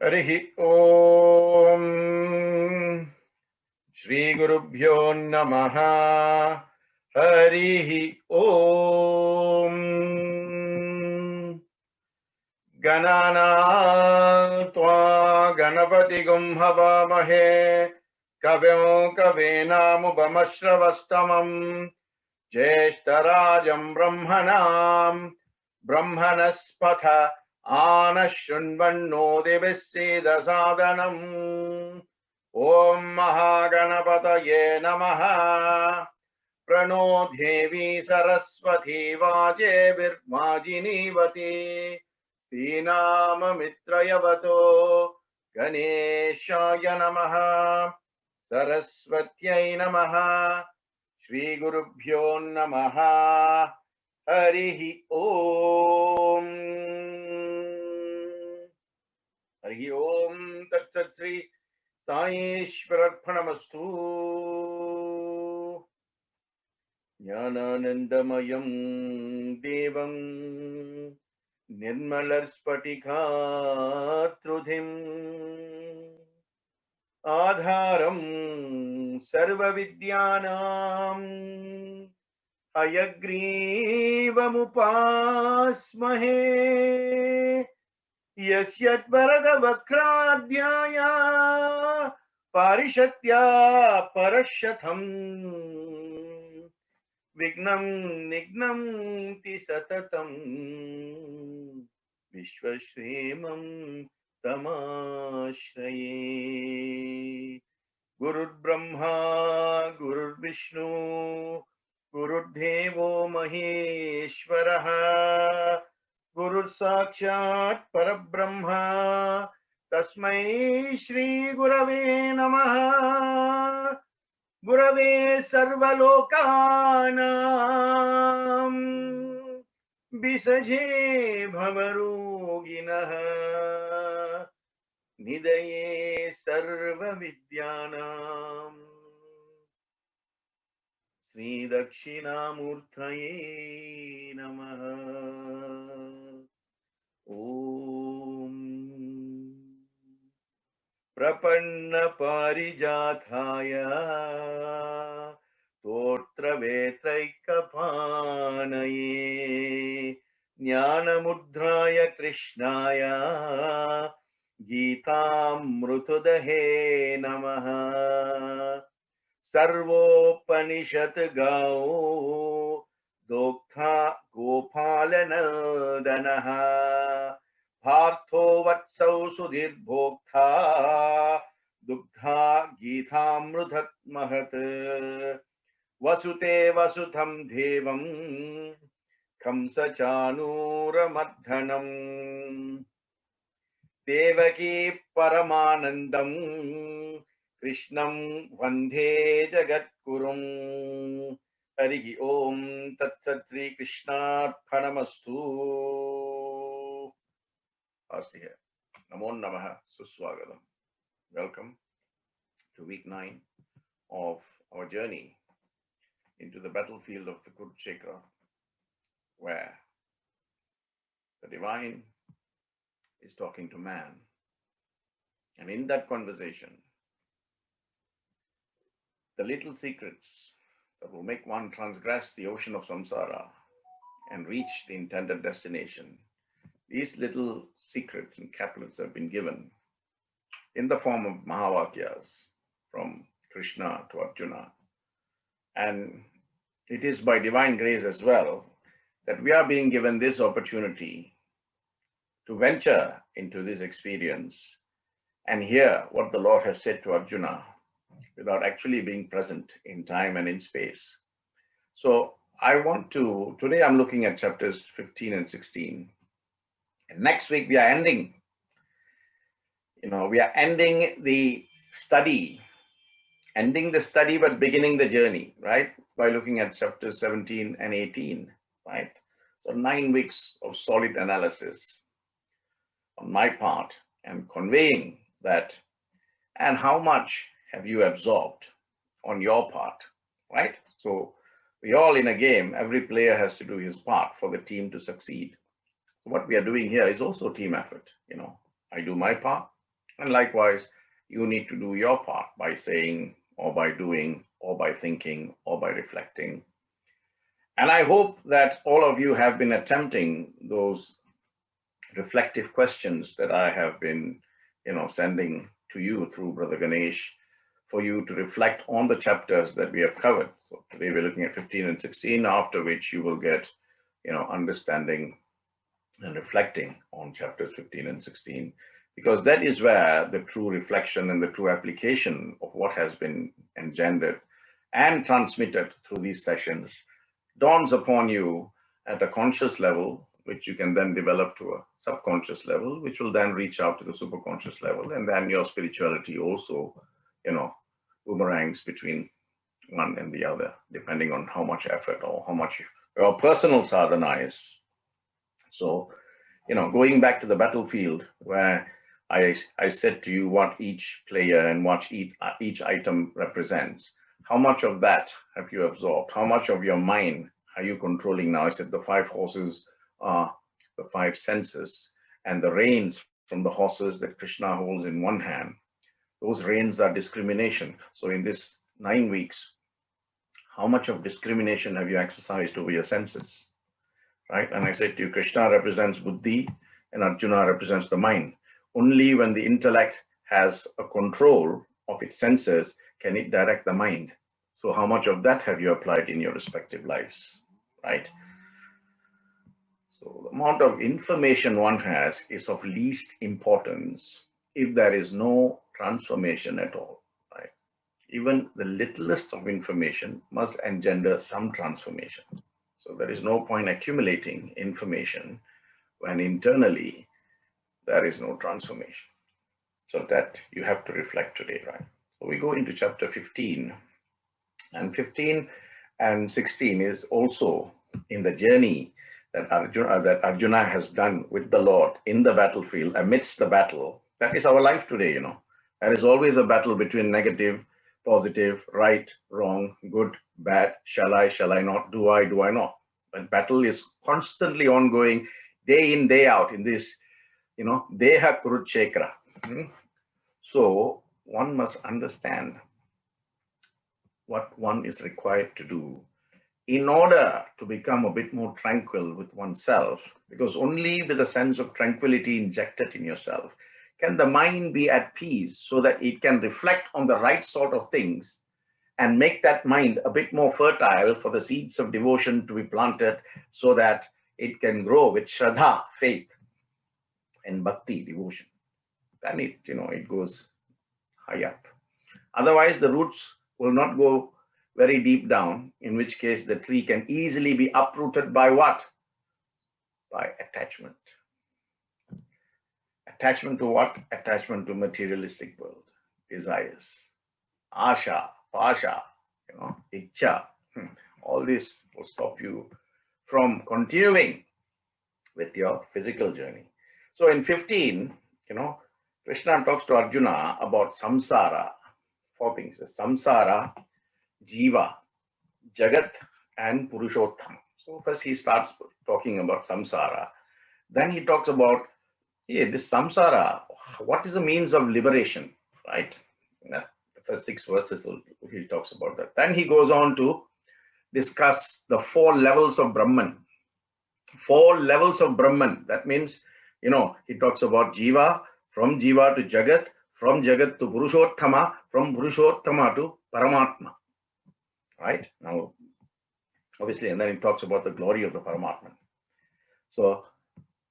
Harihi Om Shri Gurubhyo Namaha Harihi Om Ganana Tva Ganapati Gum Havamahe Kavyo Kavenamupamasravastamam Jeshtarajam Brahmanam Brahmanaspatha Anashunvanno Devasida Sadhanam Om Mahaganapataye Namaha Prano Devi Saraswati Vaje Virmajinivati Tinama Mitrayavato Ganeshaya Namaha Saraswatyai Namaha Shri Gurubhyo Namaha Harihi Om Harihi Om Tat Sat Sri Saishwararphanamastu Jnananandamayam Devam Nirmalarspatikatrudhim Adharam Sarva Vidyanam Hayagreevamupasmahe Yasyat Varada Vakradhyaya Parishatya Parashatham Vignam Nignam Ti Satatam Vishwashremam Tamashraye Gurur Brahma Gurur Vishnu Gurur Devo Maheshwaraha Gurur Sakshat Parabrahma Tasmai Shri Gurave Namaha Gurave Sarvalokanam Bisaje Bhavaroginaha Nidaye Sarva Vidyanam Sri Dakshinamurtaye Namaha Om Prapanna Parijathaya Totra Vetraikapanaye Jnanamudraya Krishnaya Geetamrutudahe Namaha Sarvopanishad Gao Doktha Gopalanadanaha Partho Vatsau Sudhir Bhoktha Dugdha Geethamrutat Mahat Vasute Vasutam Devam Kamsa Chanuramadhanam Devaki Paramanandam Krishnam Vande Jagatgurum Harihi Om Tat Sat Sri Krishnarphanamastu. Here. Namo Namaha Suswagatam. Welcome to week 9 of our journey into the battlefield of the Kurukshetra, where the divine is talking to man. And in that conversation, the little secrets that will make one transgress the ocean of samsara and reach the intended destination, these little secrets and couplets have been given in the form of Mahavakyas from Krishna to Arjuna. And it is by divine grace as well that we are being given this opportunity to venture into this experience and hear what the Lord has said to Arjuna without actually being present in time and in space. So today I'm looking at chapters 15 and 16. And next week we are ending the study but beginning the journey, right? By looking at chapters 17 and 18, right? So 9 weeks of solid analysis on my part and conveying that, and how much have you absorbed on your part, right? So we all in a game, every player has to do his part for the team to succeed. What we are doing here is also team effort. I do my part, And likewise, you need to do your part by saying, or by doing, or by thinking, or by reflecting. And I hope that all of you have been attempting those reflective questions that I have been, sending to you through Brother Ganesh, for you to reflect on the chapters that we have covered. So today we're looking at 15 and 16, after which you will get, understanding and reflecting on chapters 15 and 16, because that is where the true reflection and the true application of what has been engendered and transmitted through these sessions dawns upon you at a conscious level, which you can then develop to a subconscious level, which will then reach out to the superconscious level. And then your spirituality also, boomerangs between one and the other, depending on how much effort or how much your personal sadhana is. So, going back to the battlefield where I said to you what each player and what each item represents, how much of that have you absorbed? How much of your mind are you controlling now? I said the 5 horses are the 5 senses, and the reins from the horses that Krishna holds in one hand, those reins are discrimination. So in this 9 weeks, how much of discrimination have you exercised over your senses? Right? And I said to you, Krishna represents buddhi and Arjuna represents the mind. Only when the intellect has a control of its senses can it direct the mind. So how much of that have you applied in your respective lives, right? So the amount of information one has is of least importance if there is no transformation at all, right? Even the littlest of information must engender some transformation. So there is no point accumulating information when internally there is no transformation. So that you have to reflect today, right? So we go into chapter 15, and 15 and 16 is also in the journey that Arjuna has done with the Lord in the battlefield, amidst the battle. That is our life today, There is always a battle between negative, positive, right, wrong, good, bad, shall I not, do I not. But battle is constantly ongoing, day in, day out, in this, Deha Kurukshetra. So one must understand what one is required to do in order to become a bit more tranquil with oneself, because only with a sense of tranquility injected in yourself can the mind be at peace, so that it can reflect on the right sort of things and make that mind a bit more fertile for the seeds of devotion to be planted, so that it can grow with Shraddha, faith, and Bhakti, devotion. Then it goes high up. Otherwise, the roots will not go very deep down, in which case the tree can easily be uprooted by what? By attachment. Attachment to what? Attachment to materialistic world, desires, asha, pasha, ichcha. All this will stop you from continuing with your physical journey. So in 15, Krishna talks to Arjuna about samsara. 4 things: samsara, jiva, jagat, and purushottam. So first he starts talking about samsara. Then he talks about, this samsara, what is the means of liberation, right? The first 6 verses he talks about that. Then he goes on to discuss the 4 levels of Brahman. 4 levels of Brahman. That means, he talks about jiva, from jiva to jagat, from jagat to purushottama, from purushottama to paramatma. Right? Now, obviously, and then he talks about the glory of the paramatma. So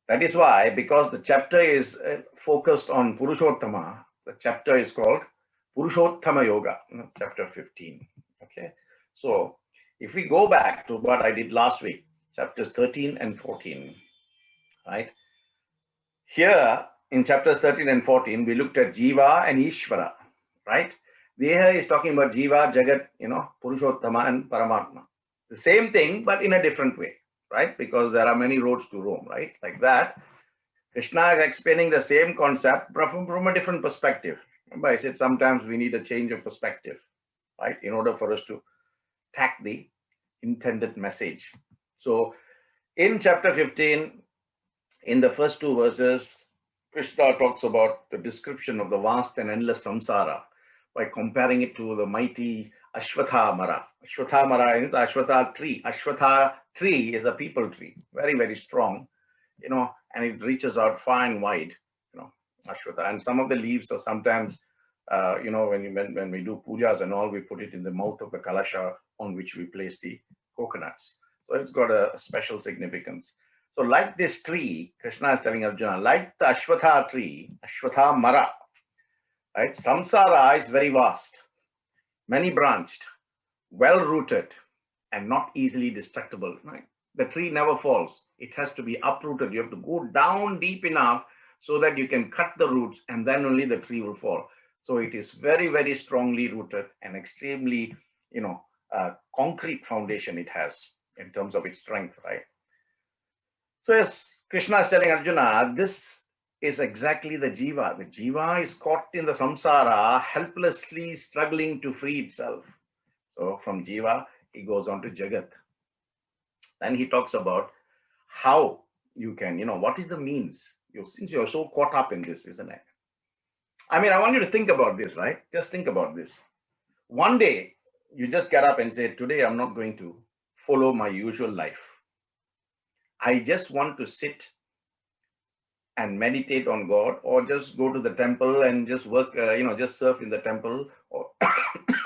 that is why, because the chapter is focused on purushottama, the chapter is called Purushottama Yoga, chapter 15. Okay. So if we go back to what I did last week, chapters 13 and 14, right? Here in chapters 13 and 14, we looked at Jiva and Ishvara, right? There is talking about Jiva, Jagat, Purushottama and Paramatma. The same thing, but in a different way, right? Because there are many roads to Rome, right? Like that. Krishna is explaining the same concept from a different perspective. Remember, I said sometimes we need a change of perspective, right? In order for us to tack the intended message. So in chapter 15, in the first 2 verses, Krishna talks about the description of the vast and endless samsara by comparing it to the mighty Ashwatha Mara. Ashwatha Mara is the Ashwatha tree. Ashwatha tree is a people tree, very, very strong, and it reaches out far and wide, Ashwatha. And some of the leaves are sometimes, when we do pujas and all, we put it in the mouth of the kalasha on which we place the coconuts. So it's got a special significance. So like this tree, Krishna is telling Arjuna, like the Ashwatha tree, Ashwatha Mara, right? Samsara is very vast, many branched, well rooted, and not easily destructible, right? The tree never falls. It has to be uprooted. You have to go down deep enough so that you can cut the roots, and then only the tree will fall. So it is very, very strongly rooted and extremely, concrete foundation it has in terms of its strength, right? So as Krishna is telling Arjuna, this is exactly the jiva. The jiva is caught in the samsara, helplessly struggling to free itself. So from jiva, he goes on to jagat. Then he talks about how you can, what is the means? Since you're so caught up in this, isn't it? I mean, I want you to think about this, right? Just think about this. One day, you just get up and say, today I'm not going to follow my usual life. I just want to sit and meditate on God, or just go to the temple and just work, just surf in the temple, or,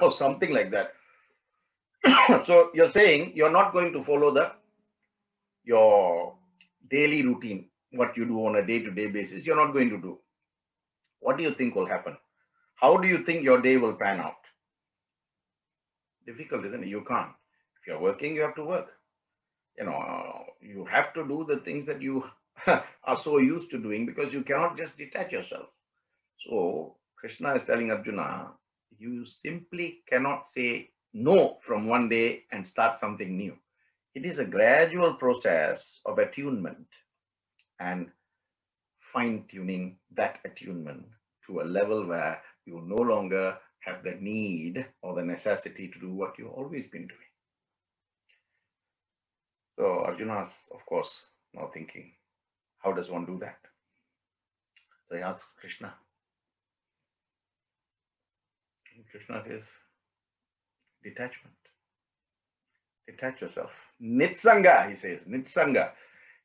or something like that. So you're saying you're not going to follow your daily routine, what you do on a day-to-day basis. You're not going to do. What do you think will happen? How do you think your day will pan out? Difficult, isn't it? You can't. If you're working, you have to work. You have to do the things that you are so used to doing, because you cannot just detach yourself. So Krishna is telling Arjuna, you simply cannot say no from one day and start something new. It is a gradual process of attunement and fine-tuning that attunement to a level where you no longer have the need or the necessity to do what you've always been doing. So Arjuna is, of course, now thinking, how does one do that? So he asks Krishna. And Krishna says, detachment. Detach yourself. Nitsanga, he says, nitsanga.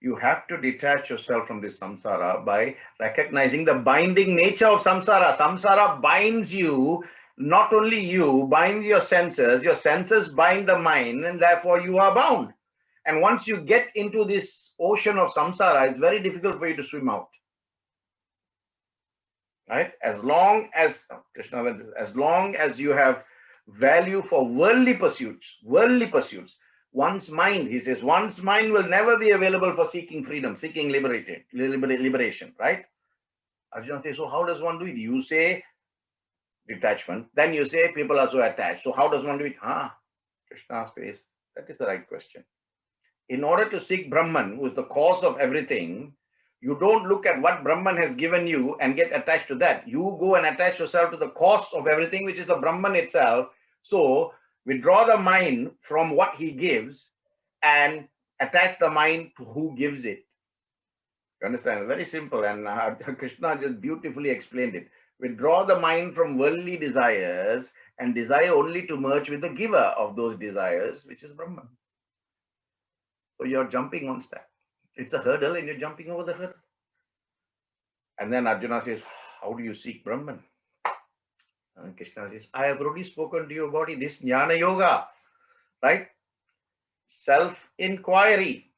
You have to detach yourself from this samsara by recognizing the binding nature of samsara. Samsara binds you, not only you, binds your senses bind the mind, and therefore you are bound. And once you get into this ocean of samsara, it's very difficult for you to swim out. Right? As long as you have value for worldly pursuits, one's mind, he says, one's mind will never be available for seeking freedom, seeking liberation, right? Arjuna says, so how does one do it? You say detachment, then you say people are so attached. So how does one do it? Krishna says, that is the right question. In order to seek Brahman, who is the cause of everything, you don't look at what Brahman has given you and get attached to that. You go and attach yourself to the cause of everything, which is the Brahman itself. So withdraw the mind from what he gives and attach the mind to who gives it. You understand? Very simple. And Krishna just beautifully explained it. Withdraw the mind from worldly desires and desire only to merge with the giver of those desires, which is Brahman. So you're jumping one step. It's a hurdle and you're jumping over the hurdle. And then Arjuna says, how do you seek Brahman? And Krishna says, I have already spoken to you about it. This Jnana Yoga, right? Self-inquiry,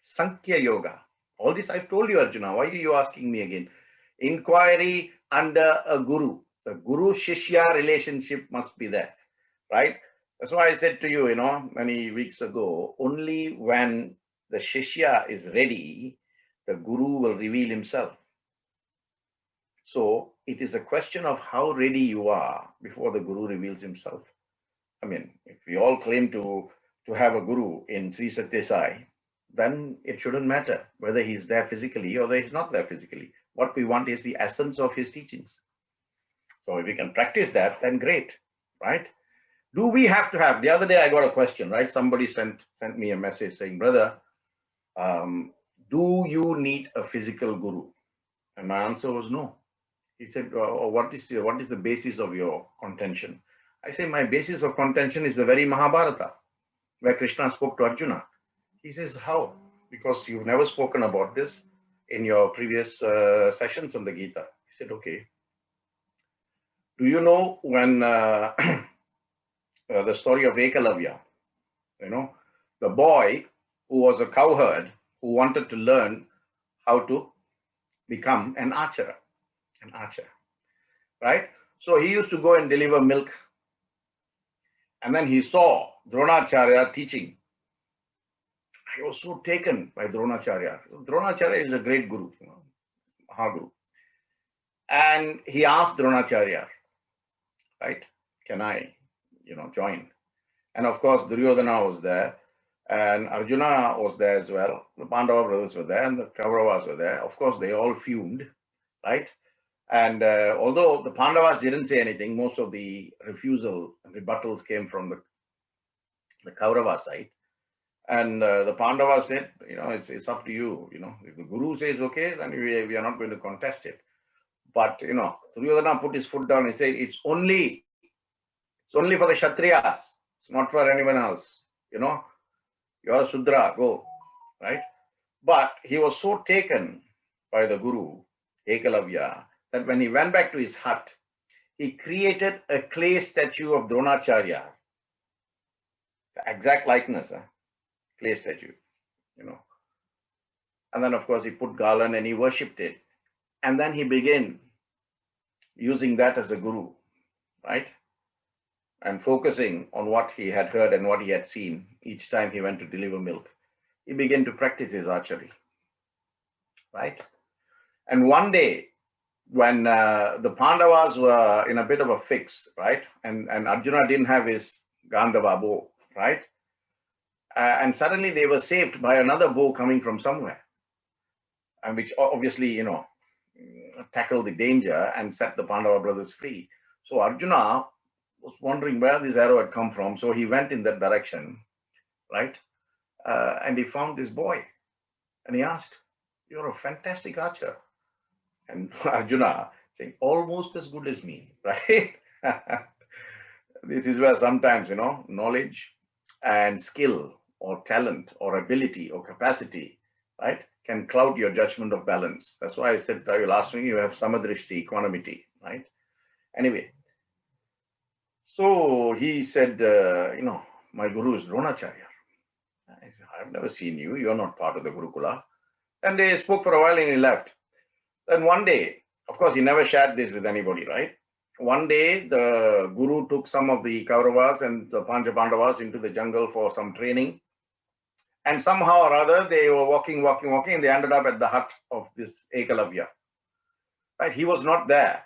Sankhya Yoga. All this I've told you, Arjuna. Why are you asking me again? Inquiry under a guru. The guru-shishya relationship must be there, right? That's why I said to you, many weeks ago, only when the shishya is ready, the guru will reveal himself. So it is a question of how ready you are before the guru reveals himself. I mean, if we all claim to have a guru in Sri Satya Sai, then it shouldn't matter whether he's there physically or whether he's not there physically. What we want is the essence of his teachings. So if we can practice that, then great, right? Do we have to have, the other day I got a question, right? Somebody sent me a message saying, brother, do you need a physical guru? And my answer was no. He said, what is the basis of your contention? I say, my basis of contention is the very Mahabharata, where Krishna spoke to Arjuna. He says, how? Because you've never spoken about this in your previous sessions on the Gita. He said, okay. Do you know when the story of Ekalavya, the boy who was a cowherd who wanted to learn how to become an archer, right? So he used to go and deliver milk. And then he saw Dronacharya teaching. He was so taken by Dronacharya. Dronacharya is a great guru, Mahaguru. And he asked Dronacharya, right, can I, join? And of course, Duryodhana was there, and Arjuna was there as well. The Pandava brothers were there, and the Kauravas were there. Of course, they all fumed, right? And although the Pandavas didn't say anything, most of the refusal and rebuttals came from the Kaurava side. And the Pandavas said, it's up to you. If the Guru says okay, then we are not going to contest it. But, Duryodhana put his foot down and said, it's only for the Kshatriyas. It's not for anyone else. You're a Sudra, go, right? But he was so taken by the Guru, Ekalavya, that when he went back to his hut, he created a clay statue of Dronacharya. The exact likeness, clay statue, And then, of course, he put garland and he worshipped it. And then he began using that as a guru, right? And focusing on what he had heard and what he had seen each time he went to deliver milk. He began to practice his archery, right? And one day, when the Pandavas were in a bit of a fix, right? And Arjuna didn't have his Gandhava bow, right? And suddenly they were saved by another bow coming from somewhere, and which obviously, tackled the danger and set the Pandava brothers free. So Arjuna was wondering where this arrow had come from. So he went in that direction, right? And he found this boy, and he asked, "You're a fantastic archer." And Arjuna saying, "Almost as good as me," right? This is where sometimes, knowledge and skill or talent or ability or capacity, right, can cloud your judgment of balance. That's why I said, last week, you have samadrishti, equanimity, right? Anyway, so he said, my guru is Dronacharya. I said, I've never seen you. You're not part of the Gurukula. And they spoke for a while and he left. Then one day, of course, he never shared this with anybody, right? One day, the guru took some of the Kauravas and the Pancha Pandavas into the jungle for some training. And somehow or other, they were walking, and they ended up at the hut of this Ekalavya. Right? He was not there.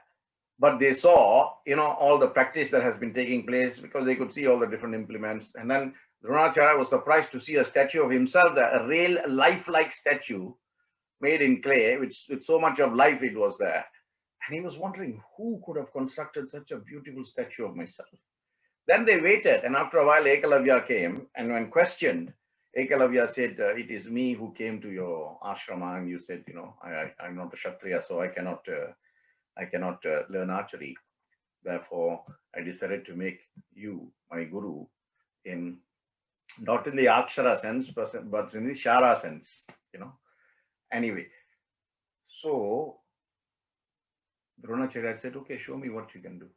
But they saw, all the practice that has been taking place because they could see all the different implements. And then Dronacharya was surprised to see a statue of himself, a real lifelike statue made in clay, with so much of life it was there. And he was wondering, who could have constructed such a beautiful statue of myself? Then they waited, and after a while, Ekalavya came, and when questioned, Ekalavya said, it is me who came to your ashrama, and you said, I'm not a Kshatriya, so I cannot learn archery. Therefore, I decided to make you my guru, not in the Akshara sense, but in the Shara sense, Anyway, so Dronacharya said, okay, show me what you can do.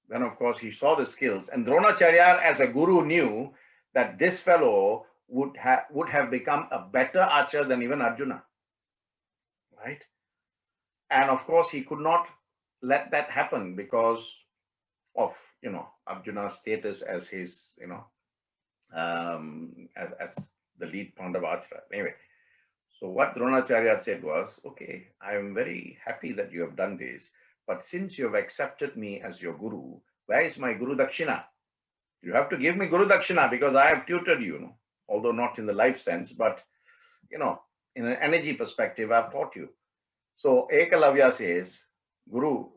Then, of course, he saw the skills, and Dronacharya, as a guru, knew that this fellow would have become a better archer than even Arjuna, right? And of course, he could not let that happen because of, Arjuna's status as his, as the lead Pandava archer. Anyway, so what Dronacharya said was, okay, I am very happy that you have done this, but since you have accepted me as your guru, where is my Guru Dakshina? You have to give me Guru Dakshina because I have tutored you, although not in the life sense, but, in an energy perspective, I've taught you. So Ekalavya says, Guru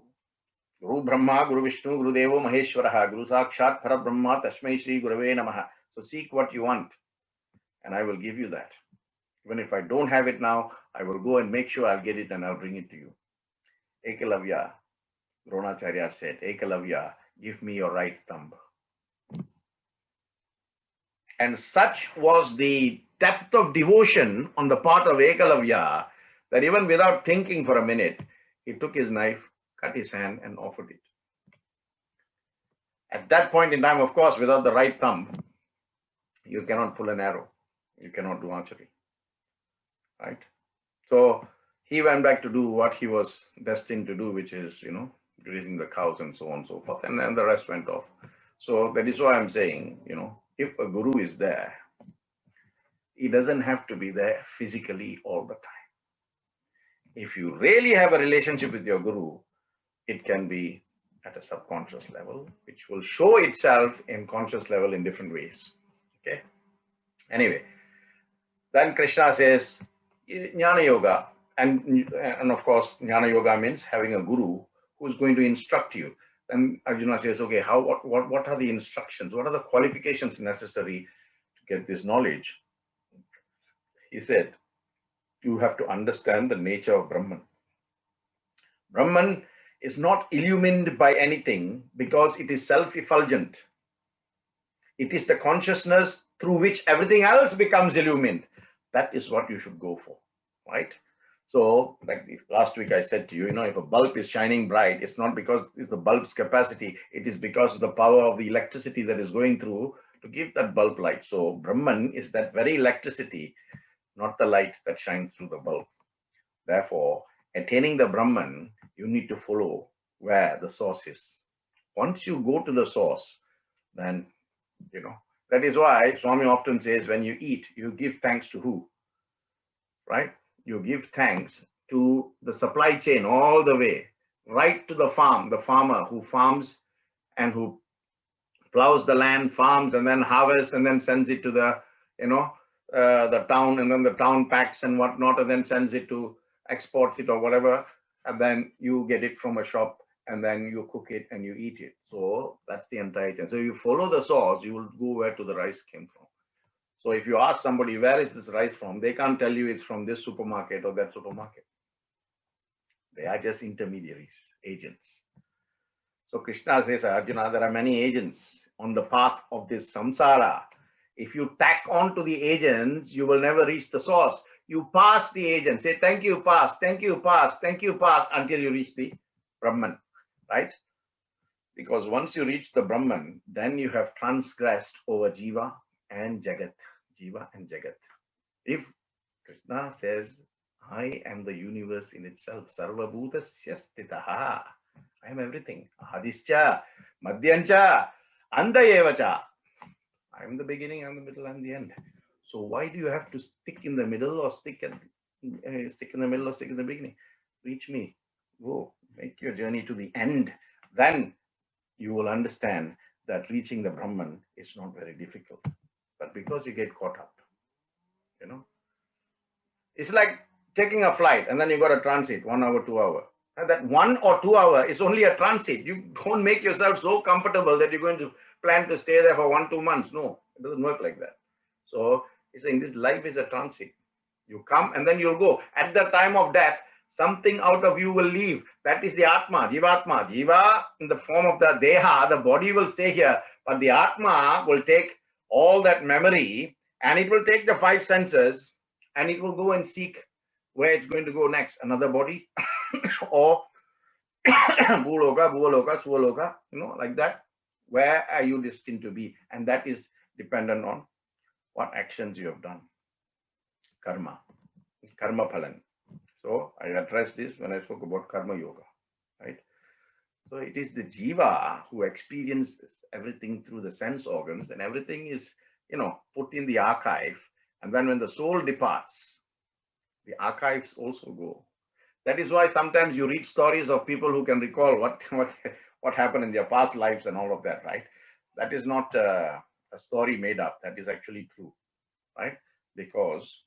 Brahma, Guru Vishnu, Guru Devo Maheshwaraha, Guru Sakshat Parabrahma, Tashmai Shri Gurave Namaha. So seek what you want, and I will give you that. Even if I don't have it now, I will go and make sure I'll get it and I'll bring it to you. Ekalavya, Dronacharya said, Ekalavya, give me your right thumb. And such was the depth of devotion on the part of Ekalavya that even without thinking for a minute, he took his knife, cut his hand, and offered it. At that point in time, of course, without the right thumb, you cannot pull an arrow. You cannot do archery. Right? So he went back to do what he was destined to do, which is, grazing the cows and so on and so forth. And then the rest went off. So that is why I'm saying, if a guru is there, he doesn't have to be there physically all the time. If you really have a relationship with your guru, it can be at a subconscious level, which will show itself in conscious level in different ways. Okay. Anyway, then Krishna says, Jnana Yoga, and of course, Jnana Yoga means having a guru who's going to instruct you. Then Arjuna says, okay, what are the instructions? What are the qualifications necessary to get this knowledge? He said, you have to understand the nature of Brahman. Brahman is not illumined by anything because it is self-effulgent. It is the consciousness through which everything else becomes illumined. That is what you should go for, right? So, like last week I said to you, if a bulb is shining bright, it's not because it's the bulb's capacity, it is because of the power of the electricity that is going through to give that bulb light. So, Brahman is that very electricity, not the light that shines through the bulb. Therefore, attaining the Brahman, you need to follow where the source is. Once you go to the source, then, that is why Swami often says, when you eat, you give thanks to who? Right? You give thanks to the supply chain all the way, right to the farm, the farmer who farms and who plows the land, farms, and then harvests, and then sends it to the, the town, and then the town packs and whatnot, and then sends it to, exports it or whatever, and then you get it from a shop, and then you cook it and you eat it. So that's the entire thing. So you follow the source, you will go where to the rice came from. So if you ask somebody, where is this rice from? They can't tell you it's from this supermarket or that supermarket. They are just intermediaries, agents. So Krishna says, Arjuna, there are many agents on the path of this samsara. If you tack on to the agents, you will never reach the source. You pass the agent, say, thank you, pass, thank you, pass, thank you, pass, until you reach the Brahman, right? Because once you reach the Brahman, then you have transgressed over Jiva and Jagat. Jiva and Jagat. If Krishna says, I am the universe in itself, Sarva Bhutasya Stitaha, I am everything, Adischa, Madhyancha, Andayevacha, I am the beginning, I am the middle, and the end. So why do you have to stick in the middle or stick in the middle or stick in the beginning? Reach me, go, make your journey to the end. Then you will understand that reaching the Brahman is not very difficult. But because you get caught up, it's like taking a flight and then you got a transit, 1 hour, 2 hour. And that 1 or 2 hour is only a transit. You don't make yourself so comfortable that you're going to plan to stay there for 1-2 months. No, it doesn't work like that. So he's saying this life is a transit. You come and then you'll go. At the time of death, something out of you will leave. That is the Atma, Jivatma. Jiva in the form of the Deha, the body will stay here. But the Atma will take all that memory and it will take the 5 senses and it will go and seek where it's going to go next. Another body or Bhuloka, Bhuloka, Swaloka, like that. Where are you destined to be? And that is dependent on what actions you have done. Karma. Karma phalan. So I addressed this when I spoke about Karma Yoga, right? So it is the Jiva who experiences everything through the sense organs, and everything is, put in the archive. And then when the soul departs, the archives also go. That is why sometimes you read stories of people who can recall what happened in their past lives and all of that, right? That is not a story made up. That is actually true, right? Because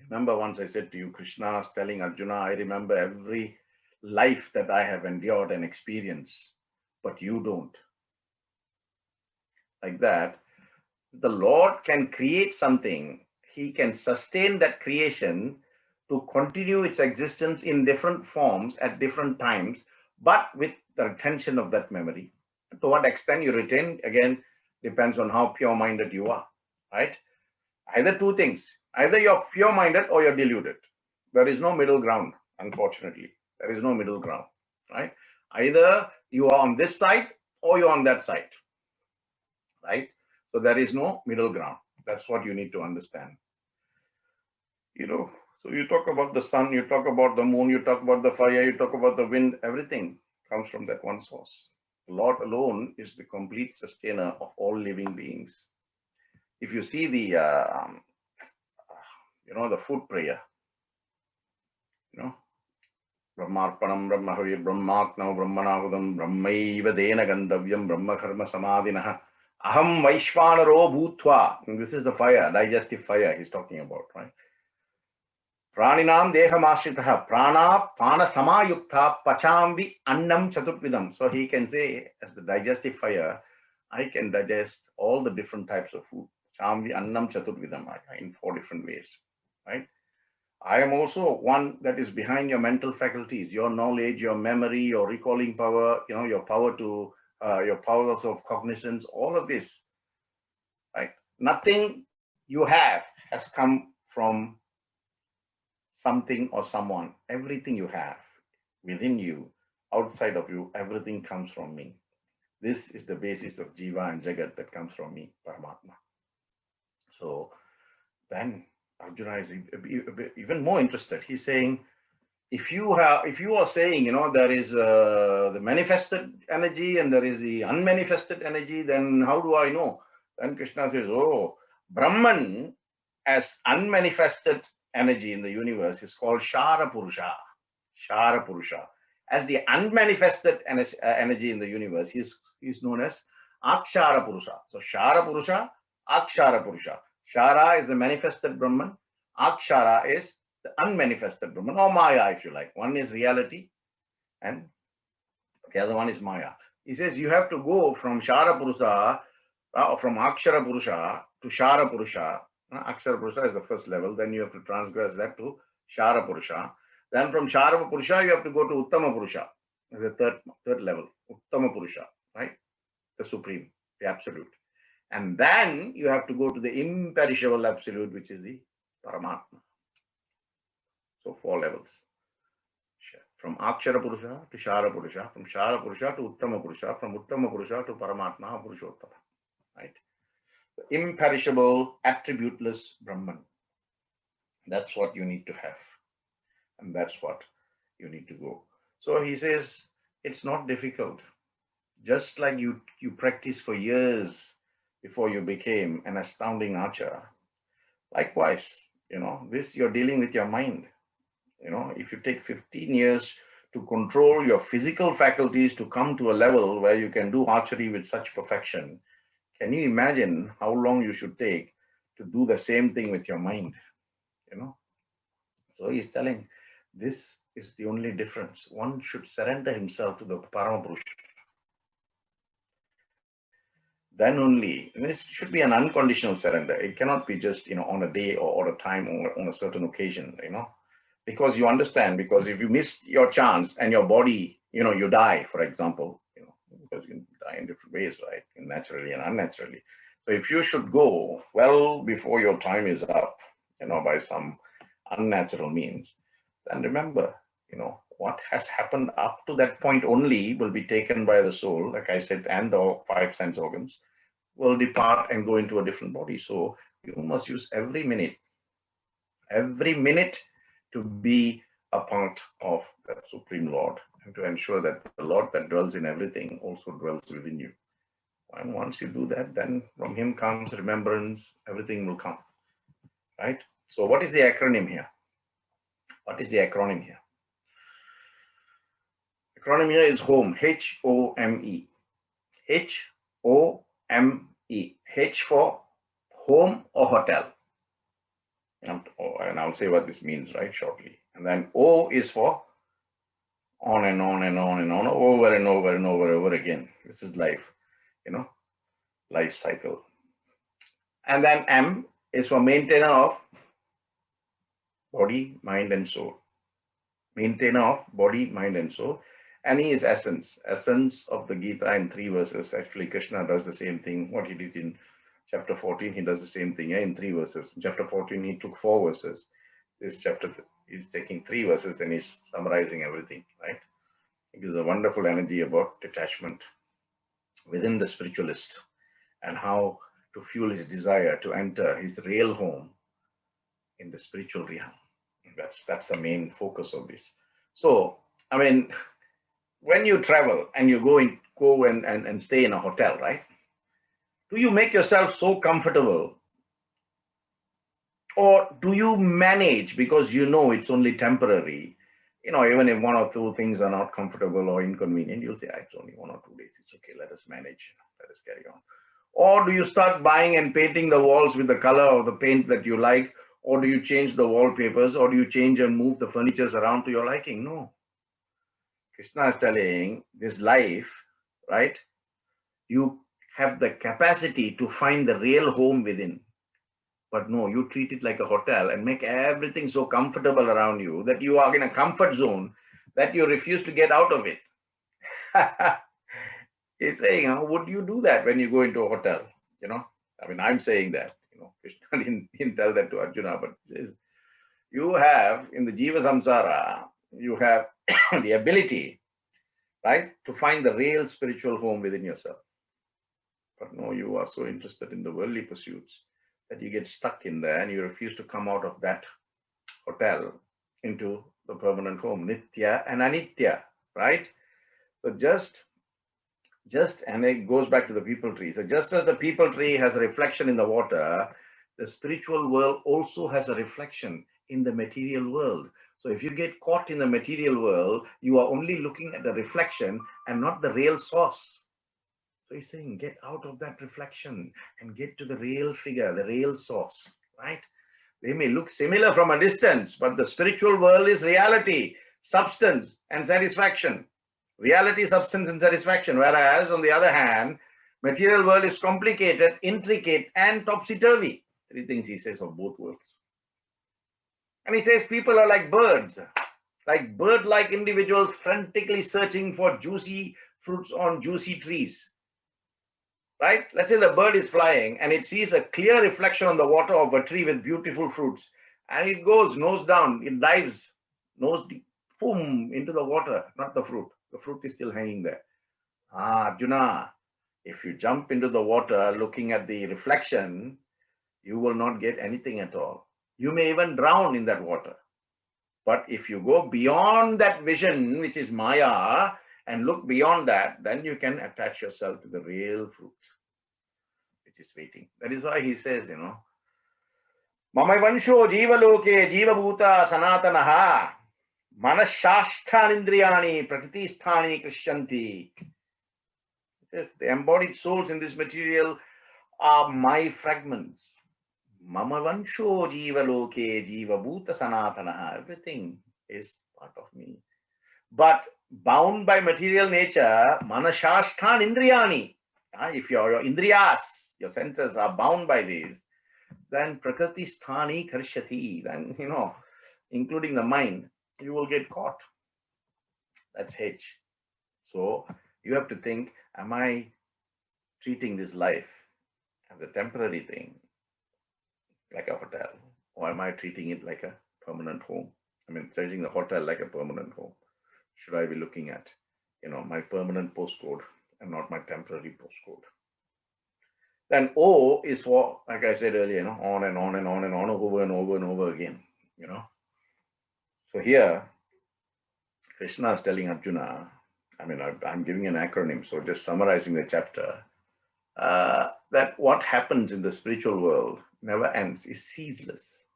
remember once I said to you, Krishna is telling Arjuna, I remember every life that I have endured and experienced, but you don't. Like that, the Lord can create something. he can sustain that creation to continue its existence in different forms at different times, but with the retention of that memory. To what extent you retain, again, depends on how pure-minded you are, right? Either two things. Either you're pure-minded or you're deluded. There is no middle ground, unfortunately. There is no middle ground, right? Either you are on this side or you're on that side, right? So there is no middle ground. That's what you need to understand. So you talk about the sun, you talk about the moon, you talk about the fire, you talk about the wind, everything comes from that one source. The Lord alone is the complete sustainer of all living beings. If you see the food prayer, Brahmarpanam, Brahmahavi, Brahmaknam, Brahmanahudam, Brahmaiva Dena Gandavyam, Brahma Karma Samadhinaha, Aham Vaishvanaro Bhutva. This is the fire, digestive fire he's talking about, right? Praninam Dehamashitaha, Prana Pana Samayukta, Pachamvi Annam Chaturvidam. So he can say, as the digestive fire, I can digest all the different types of food. Pachamvi Annam Chaturvidam, in 4 different ways, right? I am also one that is behind your mental faculties, your knowledge, your memory, your recalling power, your power to, your powers of cognizance, all of this, right? Nothing you have has come from something or someone. Everything you have within you, outside of you, everything comes from me. This is the basis of Jiva and Jagat that comes from me, Paramatma. So then Arjuna is even more interested. He's saying, if you are saying, there is the manifested energy and there is the unmanifested energy, then how do I know? Then Krishna says, oh, Brahman as unmanifested energy in the universe is called Shara Purusha. Shara Purusha. As the unmanifested energy in the universe, he's known as Akshara Purusha. So Shara Purusha, Akshara Purusha. Shara is the manifested Brahman. Akshara is the unmanifested Brahman, or Maya, if you like. One is reality and the other one is Maya. He says you have to go from Shara Purusha, from Akshara Purusha to Shara Purusha. Akshara Purusha is the first level. Then you have to transgress that to Shara Purusha. Then from Shara Purusha, you have to go to Uttama Purusha, the third level, Uttama Purusha, right? The Supreme, the Absolute. And then you have to go to the imperishable Absolute, which is the Paramatma. So 4 levels. From Akshara Purusha to Shara Purusha, from Shara Purusha to Uttama Purusha, from Uttama Purusha to Paramatma Purushottama, right? The imperishable, attributeless Brahman. That's what you need to have. And that's what you need to go. So he says, it's not difficult. Just like you practiced for years before you became an astounding archer. Likewise, this you're dealing with your mind. If you take 15 years to control your physical faculties to come to a level where you can do archery with such perfection, can you imagine how long you should take to do the same thing with your mind? So he's telling, this is the only difference. One should surrender himself to the Paramapurusha. Then only, and this should be an unconditional surrender. It cannot be just, on a day or a time or on a certain occasion, because you understand, because if you miss your chance and your body, you die, for example, because you die in different ways, right? Naturally and unnaturally. So if you should go well before your time is up, by some unnatural means, then remember, what has happened up to that point only will be taken by the soul, like I said, and the 5 sense organs will depart and go into a different body. So you must use every minute to be a part of the Supreme Lord and to ensure that the Lord that dwells in everything also dwells within you. And once you do that, then from him comes remembrance, everything will come, right? So what is the acronym here? Acronym here is HOME, H-O-M-E. H-O-M-E. H for home or hotel. And I'll say what this means, right, shortly. And then O is for on and on and on and on, over and over and over again. This is life, life cycle. And then M is for maintainer of body, mind and soul. Maintainer of body, mind and soul. And he is essence of the Gita in 3 verses. Actually, Krishna does the same thing. What he did in chapter 14, he does the same thing in 3 verses. In chapter 14, he took 4 verses. This chapter, he's taking 3 verses and he's summarizing everything, right? It gives a wonderful energy about detachment within the spiritualist and how to fuel his desire to enter his real home in the spiritual realm. That's the main focus of this. So, I mean, when you travel and you go and stay in a hotel, right? Do you make yourself so comfortable? Or do you manage because you know it's only temporary? Even if 1 or 2 things are not comfortable or inconvenient, you'll say, it's only 1 or 2 days. It's okay. Let us manage. Let us carry on. Or do you start buying and painting the walls with the color of the paint that you like? Or do you change the wallpapers? Or do you change and move the furniture around to your liking? No. Krishna is telling this life, right? You have the capacity to find the real home within. But no, you treat it like a hotel and make everything so comfortable around you that you are in a comfort zone that you refuse to get out of it. He's saying, would you do that when you go into a hotel? I'm saying that. Krishna didn't tell that to Arjuna, but you have, in the Jiva Samsara, you have the ability, right, to find the real spiritual home within yourself. But no, you are so interested in the worldly pursuits that you get stuck in there and you refuse to come out of that hotel into the permanent home, Nitya and Anitya, right? So and it goes back to the people tree. So just as the people tree has a reflection in the water, the spiritual world also has a reflection in the material world. So if you get caught in the material world, you are only looking at the reflection and not the real source. So he's saying, get out of that reflection and get to the real figure, the real source, right? They may look similar from a distance, but the spiritual world is reality, substance, and satisfaction. Reality, substance, and satisfaction. Whereas, on the other hand, material world is complicated, intricate, and topsy-turvy. 3 things he says of both worlds. And he says people are like birds, like bird-like individuals frantically searching for juicy fruits on juicy trees. Right? Let's say the bird is flying and it sees a clear reflection on the water of a tree with beautiful fruits. And it goes nose down, it dives nose deep, boom, into the water, not the fruit. The fruit is still hanging there. Arjuna, if you jump into the water looking at the reflection, you will not get anything at all. You may even drown in that water. But if you go beyond that vision, which is Maya, and look beyond that, then you can attach yourself to the real fruit, which is waiting. That is why he says, Mamavansho jivaloke jivabhuta sanatanaha manashashthanindriyani prakritisthani krishyanti. It says the embodied souls in this material are my fragments. Mamavansho jivaloke jivabhuta sanatanaha. Everything is part of me. But bound by material nature, manashashthan indriyani. If your indriyas, your senses are bound by these, then prakriti sthani karshyati, then, including the mind, you will get caught. That's H. So you have to think, am I treating this life as a temporary thing, like a hotel, or am I treating it like a permanent home? Treating the hotel like a permanent home. Should I be looking at, my permanent postcode and not my temporary postcode? Then O is for, like I said earlier, on and on and on and on, over and over and over again, So here, Krishna is telling Arjuna, I'm giving an acronym, so just summarizing the chapter, that what happens in the spiritual world never ends, is ceaseless.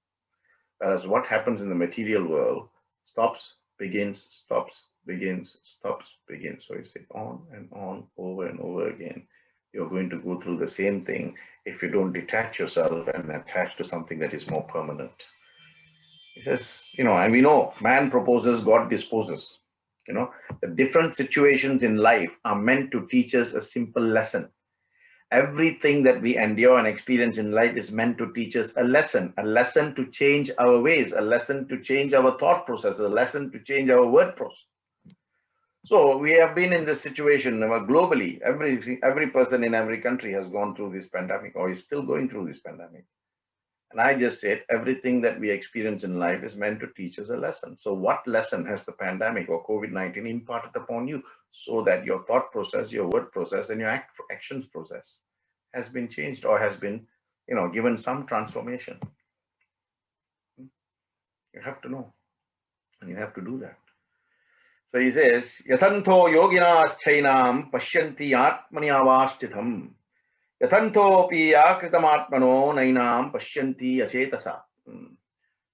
Whereas what happens in the material world stops, begins, stops, begins, stops, begins. So you say on and on, over and over again. You're going to go through the same thing if you don't detach yourself and attach to something that is more permanent. He says, and we know man proposes, God disposes. The different situations in life are meant to teach us a simple lesson. Everything that we endure and experience in life is meant to teach us a lesson to change our ways, a lesson to change our thought process, a lesson to change our word process. So we have been in this situation globally. Every person in every country has gone through this pandemic or is still going through this pandemic. And I just said, everything that we experience in life is meant to teach us a lesson. So what lesson has the pandemic or COVID-19 imparted upon you so that your thought process, your word process, and your actions process has been changed or has been, given some transformation? You have to know, and you have to do that. So he says, Yatanto yoginas chainam pashyanti atmani avasthitham. Yatantopi akritamatmano nainam pashyanti achetasa.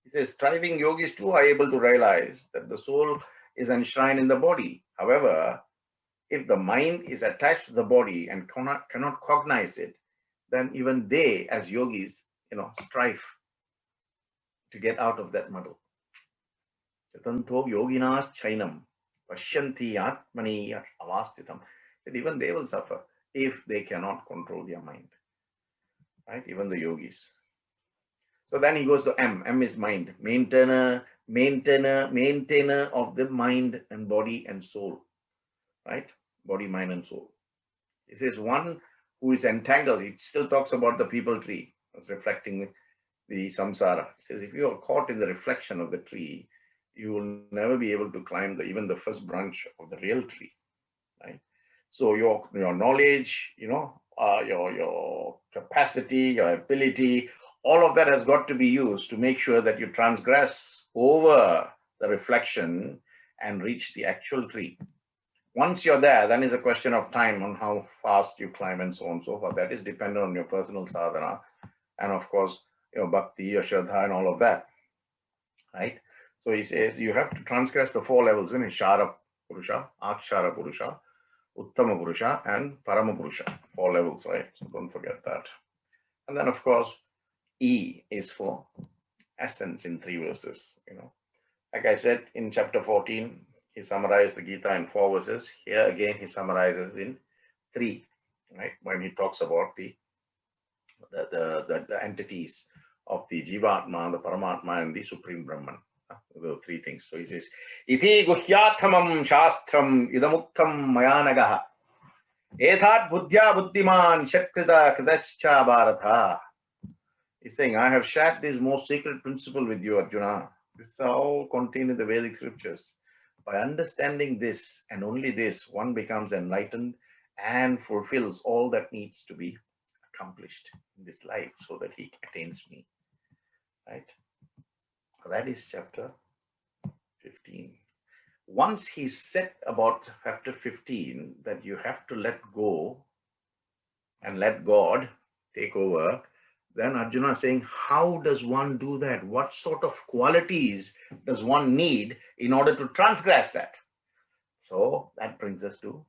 He says, striving yogis too are able to realize that the soul is enshrined in the body. However, if the mind is attached to the body and cannot cognize it, then even they, as yogis, strive to get out of that muddle. Yatanto yoginas chainam pashyanti atmani avasthitam. That even they will suffer if they cannot control their mind. Right? Even the yogis. So then he goes to M. M is mind. Maintainer of the mind and body and soul. Right? Body, mind, and soul. He says one who is entangled, he still talks about the people tree. It's reflecting the samsara. He says if you are caught in the reflection of the tree, you will never be able to climb even the first branch of the real tree. Right? So your knowledge, your capacity, your ability, all of that has got to be used to make sure that you transgress over the reflection and reach the actual tree. Once you're there, then it's a question of time on how fast you climb and so on and so forth. That is dependent on your personal sadhana and of course, bhakti, your shraddha and all of that. Right? So he says you have to transgress the 4 levels in Shara Purusha, Akshara Purusha, Uttama Purusha and Parama Purusha. 4 levels, right? So don't forget that. And then of course, E is for essence in 3 verses. Like I said in chapter 14, he summarized the Gita in 4 verses. Here again, he summarizes in 3, right? When he talks about the entities of the Jivatma, the Paramatma, and the Supreme Brahman. The 3 things. So he says, Iti guhyathamam shastram idamuktam mayanagaha ethat buddhya buddhiman shakrita kritascha bharata. He's saying, I have shared this most secret principle with you, Arjuna. This is all contained in the Vedic scriptures. By understanding this and only this, one becomes enlightened and fulfills all that needs to be accomplished in this life so that he attains me. Right? That is chapter 15. Once he said about chapter 15 that you have to let go and let God take over, then Arjuna is saying, how does one do that? What sort of qualities does one need in order to transgress that? So that brings us to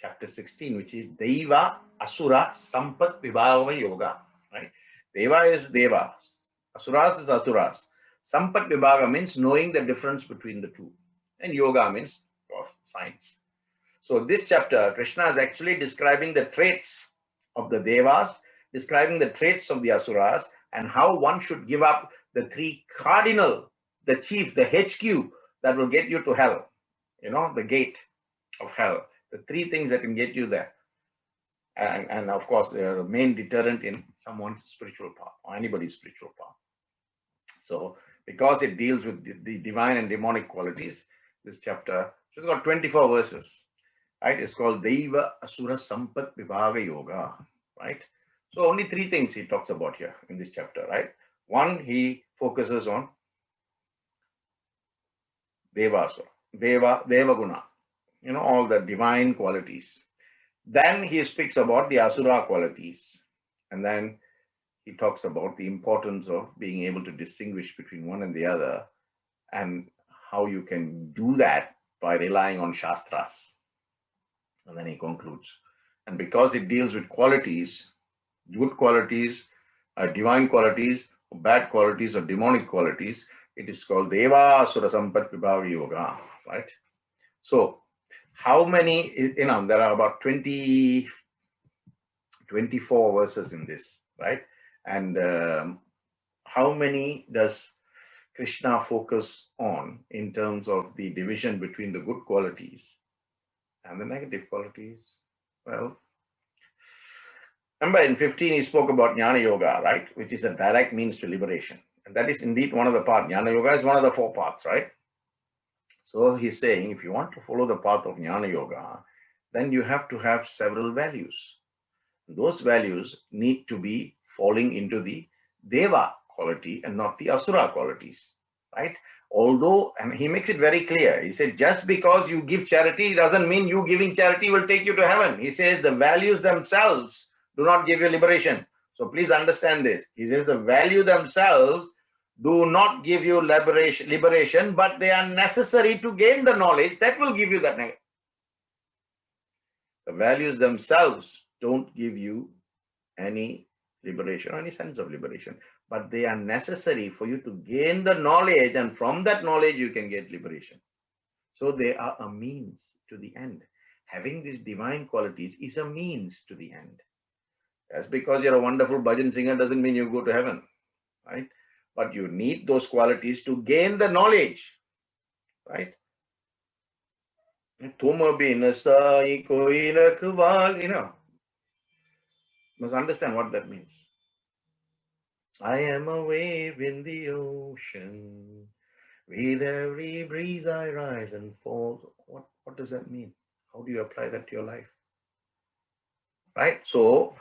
chapter 16, which is Deva Asura Sampat Vibhava Yoga. Right? Deva is Devas. Asuras is Asuras. Sampat Vibhaga means knowing the difference between the two. And yoga means science. So this chapter, Krishna is actually describing the traits of the Devas, describing the traits of the Asuras, and how one should give up the 3 cardinal, the chief, the HQ that will get you to hell. The gate of hell. The 3 things that can get you there. And of course, they are the main deterrent in someone's spiritual path or anybody's spiritual path. So, because it deals with the divine and demonic qualities, this chapter, it's got 24 verses, right? It's called Deva Asura Sampat Vibhaga Yoga, right? So only 3 things he talks about here in this chapter, right? 1, he focuses on Deva Asura, Deva Guna, all the divine qualities. Then he speaks about the Asura qualities, and then he talks about the importance of being able to distinguish between one and the other and how you can do that by relying on Shastras. And then he concludes. And because it deals with qualities, good qualities, divine qualities, bad qualities or demonic qualities, it is called Deva Asura Sampat Vibhava Yoga, right? So how many, there are about 24 24 verses in this, right? And how many does Krishna focus on in terms of the division between the good qualities and the negative qualities? Well, remember in 15 he spoke about Jnana Yoga, right? Which is a direct means to liberation. And that is indeed one of the paths. Jnana Yoga is one of the 4 paths, right? So he's saying if you want to follow the path of Jnana Yoga, then you have to have several values. Those values need to be falling into the Deva quality and not the Asura qualities, right? Although, and he makes it very clear, he said, just because you give charity doesn't mean you giving charity will take you to heaven. He says the values themselves do not give you liberation. So please understand this. He says the value themselves do not give you liberation, but they are necessary to gain the knowledge that will give you that. The values themselves don't give you any liberation or any sense of liberation, but they are necessary for you to gain the knowledge, and from that knowledge you can get liberation. So they are a means to the end. Having these divine qualities is a means to the end. Just because you're a wonderful bhajan singer doesn't mean you go to heaven, right? But you need those qualities to gain the knowledge, right? Must understand what that means. I am a wave in the ocean. With every breeze I rise and fall. What does that mean? How do you apply that to your life? Right? So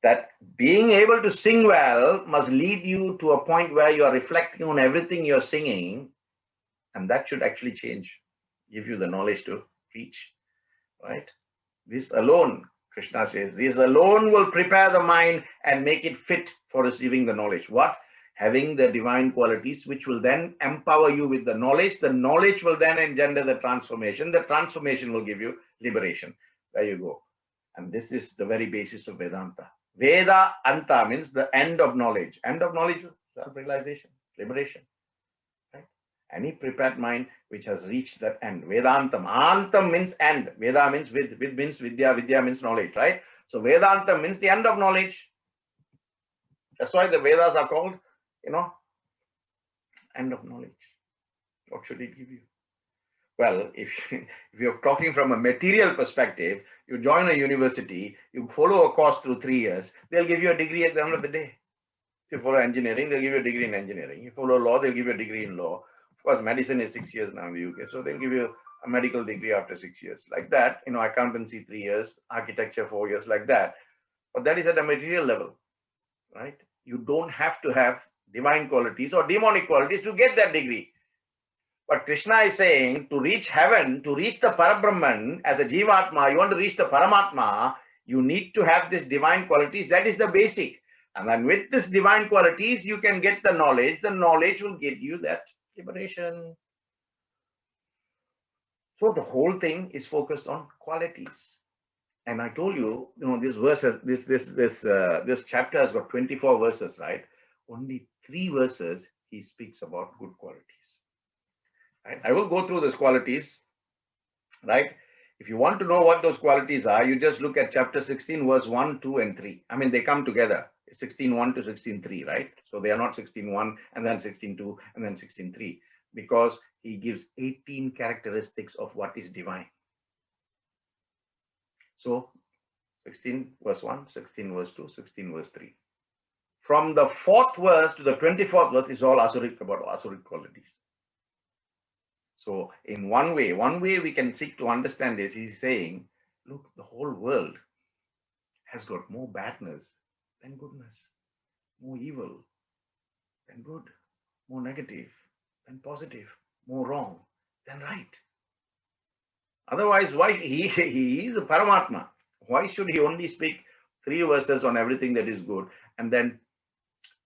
that being able to sing well must lead you to a point where you are reflecting on everything you're singing, and that should actually change, give you the knowledge to reach, right? This alone, Krishna says, this alone will prepare the mind and make it fit for receiving the knowledge. What? Having the divine qualities, which will then empower you with the knowledge. The knowledge will then engender the transformation. The transformation will give you liberation. There you go. And this is the very basis of Vedanta. Veda Anta means the end of knowledge. End of knowledge, self-realization, liberation. Right? Any prepared mind which has reached that end. Vedantam. Antam means end. Veda means with means Vidya. Vidya means knowledge, right? So Vedantam means the end of knowledge. That's why the Vedas are called, end of knowledge. What should it give you? Well, if you're talking from a material perspective, you join a university, you follow a course through 3 years, they'll give you a degree at the end of the day. If you follow engineering, they'll give you a degree in engineering. If you follow law, they'll give you a degree in law. Of course, medicine is 6 years now in the UK, so they'll give you a medical degree after 6 years. Like that, accountancy 3 years, architecture 4 years, like that. But that is at a material level, right? You don't have to have divine qualities or demonic qualities to get that degree. But Krishna is saying to reach heaven, to reach the Parabrahman as a Jivatma, you want to reach the Paramatma, you need to have these divine qualities. That is the basic. And then with these divine qualities, you can get the knowledge. The knowledge will give you that liberation. So the whole thing is focused on qualities. And I told you, this verse has, this chapter has got 24 verses, right? Only 3 verses he speaks about good qualities. Right? I will go through those qualities, right? If you want to know what those qualities are, you just look at chapter 16, verse 1, 2, and 3. I mean, they come together. 16:1 to 16:3, right? So they are not 16:1 and then 16:2 and then 16:3, because he gives 18 characteristics of what is divine. So 16 verse 1, 16 verse 2, 16 verse 3. From the 4th verse to the 24th verse is all Asuric, about Asuric qualities. So in one way we can seek to understand this. He's saying, look, the whole world has got more badness than goodness, more evil than good, more negative than positive, more wrong than right. Otherwise, why he is a Paramatma? Why should he only speak 3 verses on everything that is good and then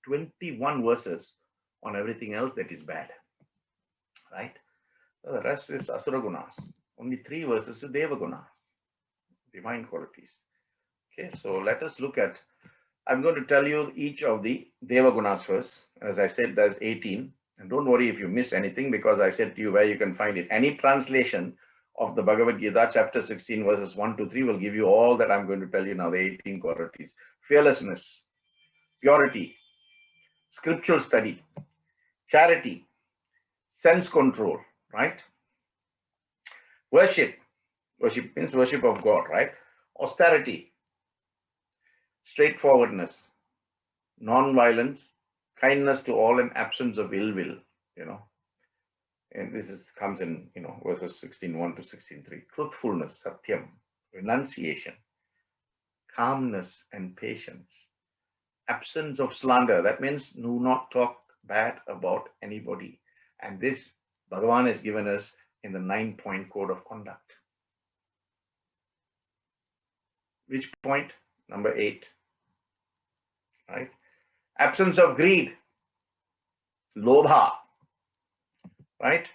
21 verses on everything else that is bad? Right? So the rest is Asura Gunas. Only 3 verses to Deva Gunas, divine qualities. Okay, so let us look at, I'm going to tell you each of the Deva Gunas first. As I said, there's 18. And don't worry if you miss anything, because I said to you where you can find it. Any translation of the Bhagavad Gita, chapter 16, verses 1 to 3, will give you all that I'm going to tell you now, the 18 qualities. Fearlessness, purity, scriptural study, charity, sense control, right? Worship means worship of God, right? Austerity, straightforwardness, non-violence, kindness to all, and absence of ill will, And this comes in, verses 16:1 to 16:3. Truthfulness, satyam, renunciation, calmness and patience, absence of slander. That means do not talk bad about anybody. And this Bhagavan has given us in the 9-point code of conduct. Which point? Number 8. Right? Absence of greed, lobha, right?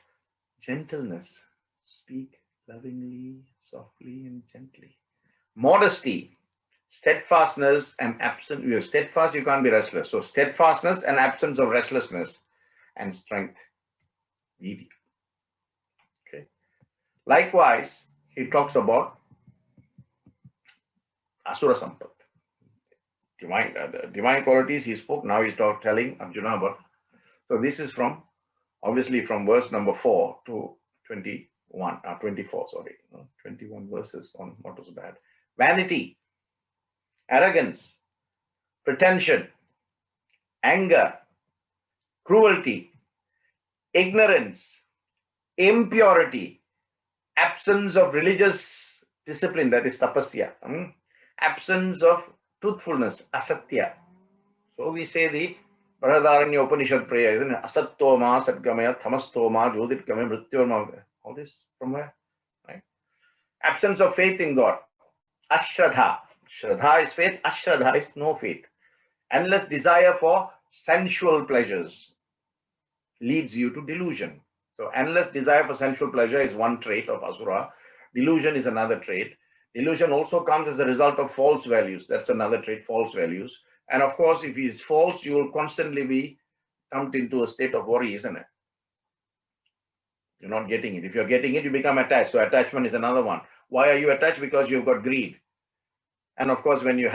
Gentleness, speak lovingly, softly, and gently. Modesty, steadfastness, and absence. You're steadfast, you can't be restless. So steadfastness and absence of restlessness, and strength, viri. Okay. Likewise, he talks about asura sampat. Divine qualities he spoke. Now he's telling Arjuna about. So this is obviously from verse number 4 to 24, 21 verses on what was bad. Vanity, arrogance, pretension, anger, cruelty, ignorance, impurity, absence of religious discipline, that is tapasya, absence of truthfulness, asatya. So we say the Bharadharanya Upanishad prayer, isn't it? Asatto satgamaya, tamasto jyotitgamaya, mrityorma. All this from where? Right? Absence of faith in God. Ashradha. Shradha is faith, ashradha is no faith. Endless desire for sensual pleasures leads you to delusion. So endless desire for sensual pleasure is one trait of asura. Delusion is another trait. Delusion also comes as a result of false values. That's another trait, false values. And of course, if he is false, you will constantly be dumped into a state of worry, isn't it? You're not getting it. If you're getting it, you become attached. So attachment is another one. Why are you attached? Because you've got greed. And of course, when you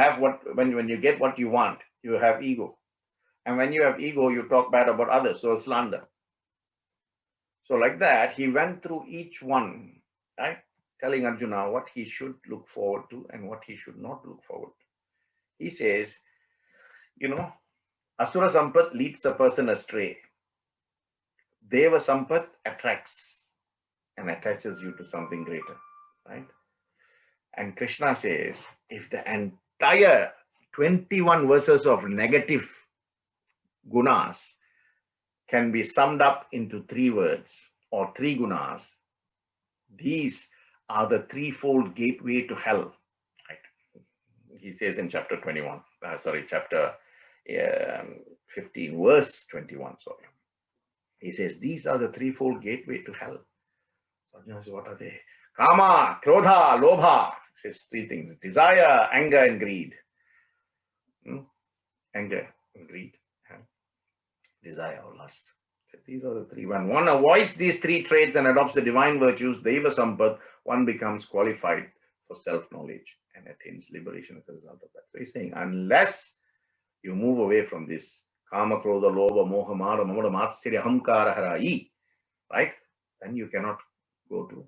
get what you want, you have ego. And when you have ego, you talk bad about others. So slander. So like that, he went through each one, right? Telling Arjuna what he should look forward to and what he should not look forward to. He says, Asura Sampat leads a person astray. Deva Sampat attracts and attaches you to something greater, right? And Krishna says, if the entire 21 verses of negative gunas can be summed up into 3 words or 3 gunas, these are the threefold gateway to hell. Right? He says in chapter 15, verse 21. He says, these are the threefold gateway to hell. So Arjuna says, what are they? Kama, Krodha, Lobha. He says 3 things. Desire, anger, and greed. Anger, and greed, and desire or lust. So these are the 3. When one avoids these 3 traits and adopts the divine virtues, Deva Sampat, one becomes qualified for self-knowledge and attains liberation as a result of that. So he's saying, unless you move away from this Kama, Krodha, Lobha, Moha, Mara, Mamada, Matsirya, Hamkara, Harai, right? Then you cannot go to